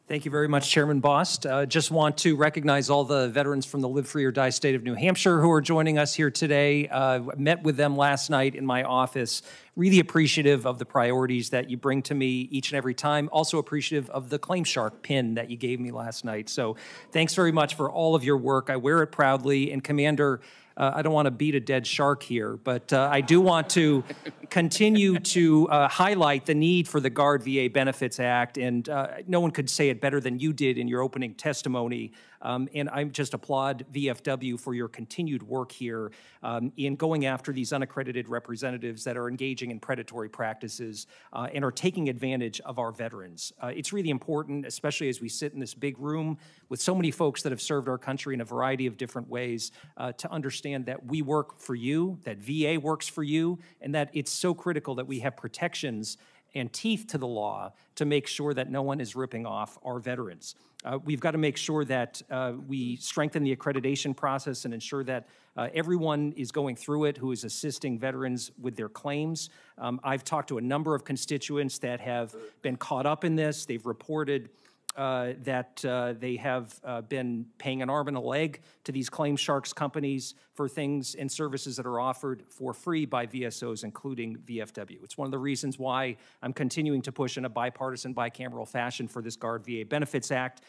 Thank you very much, Chairman Bost. Just want to recognize all the veterans from the Live Free or Die state of New Hampshire who are joining us here today. Met with them last night in my office. Really appreciative of the priorities that you bring to me each and every time. Also appreciative of the Claim Shark pin that you gave me last night. So thanks very much for all of your work. I wear it proudly. And Commander, I don't want to beat a dead shark here, but I do want to continue to highlight the need for the Guard VA Benefits Act, and no one could say it better than you did in your opening testimony. And I just applaud VFW for your continued work here in going after these unaccredited representatives that are engaging in predatory practices and are taking advantage of our veterans. It's really important, especially as we sit in this big room with so many folks that have served our country in a variety of different ways, to understand that we work for you, that VA works for you, and that it's so critical that we have protections and teeth to the law to make sure that no one is ripping off our veterans. We've got to make sure that we strengthen the accreditation process and ensure that everyone is going through it who is assisting veterans with their claims. I've talked to a number of constituents that have been caught up in this. They've reported that they have been paying an arm and a leg to these Claim Sharks companies for things and services that are offered for free by VSOs, including VFW. It's one of the reasons why I'm continuing to push in a bipartisan, bicameral fashion for this Guard VA Benefits Act.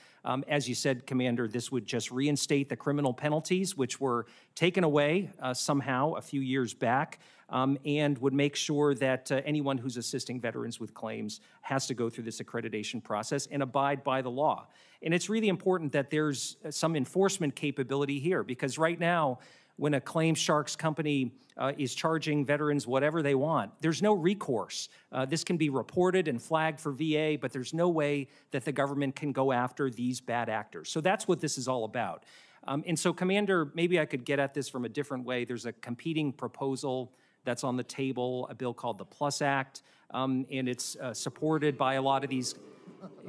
As you said, Commander, this would just reinstate the criminal penalties, which were taken away somehow a few years back, and would make sure that anyone who's assisting veterans with claims has to go through this accreditation process and abide by the law. And it's really important that there's some enforcement capability here, because right now, when a Claim Sharks company is charging veterans whatever they want, there's no recourse. This can be reported and flagged for VA, but there's no way that the government can go after these bad actors. So that's what this is all about. And so, Commander, maybe I could get at this from a different way. There's a competing proposal that's on the table, a bill called the PLUS Act, and it's supported by a lot of these.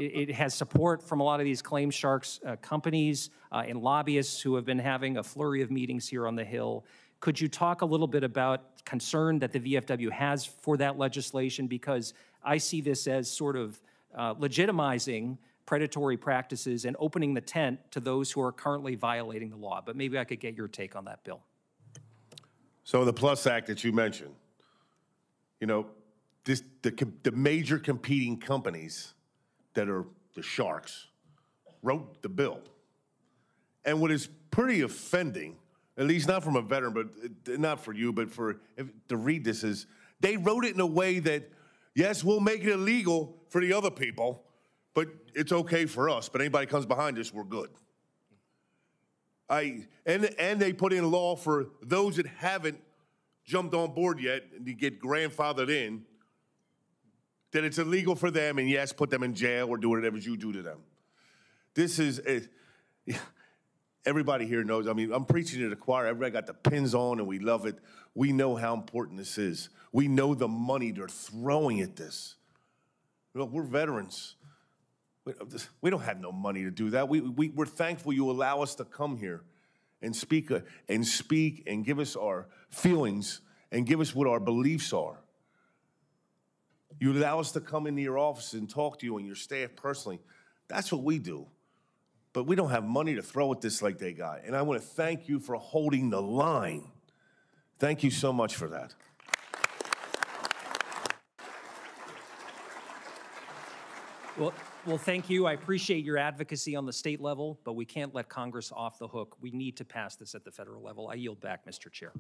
It has support from a lot of these Claim Sharks companies and lobbyists who have been having a flurry of meetings here on the Hill. Could you talk a little bit about concern that the VFW has for that legislation? Because I see this as sort of legitimizing predatory practices and opening the tent to those who are currently violating the law. But maybe I could get your take on that, Bill. So the PLUS Act that you mentioned, you know, the major competing companies that are the sharks wrote the bill. And what is pretty offending, at least not from a veteran, but not for you, but to read this, is they wrote it in a way that, yes, we'll make it illegal for the other people, but it's okay for us. But anybody comes behind us, we're good. And they put in law for those that haven't jumped on board yet and you get grandfathered in, that it's illegal for them, and yes, put them in jail or do whatever you do to them. This is, everybody here knows, I mean, I'm preaching to the choir. Everybody got the pins on and we love it. We know how important this is. We know the money they're throwing at this. Look, we're veterans. We don't have no money to do that. We're thankful you allow us to come here and speak and give us our feelings and give us what our beliefs are. You allow us to come into your office and talk to you and your staff personally. That's what we do. But we don't have money to throw at this like they got. And I want to thank you for holding the line. Thank you so much for that. Well, thank you. I appreciate your advocacy on the state level, but we can't let Congress off the hook. We need to pass this at the federal level. I yield back, Mr. Chair.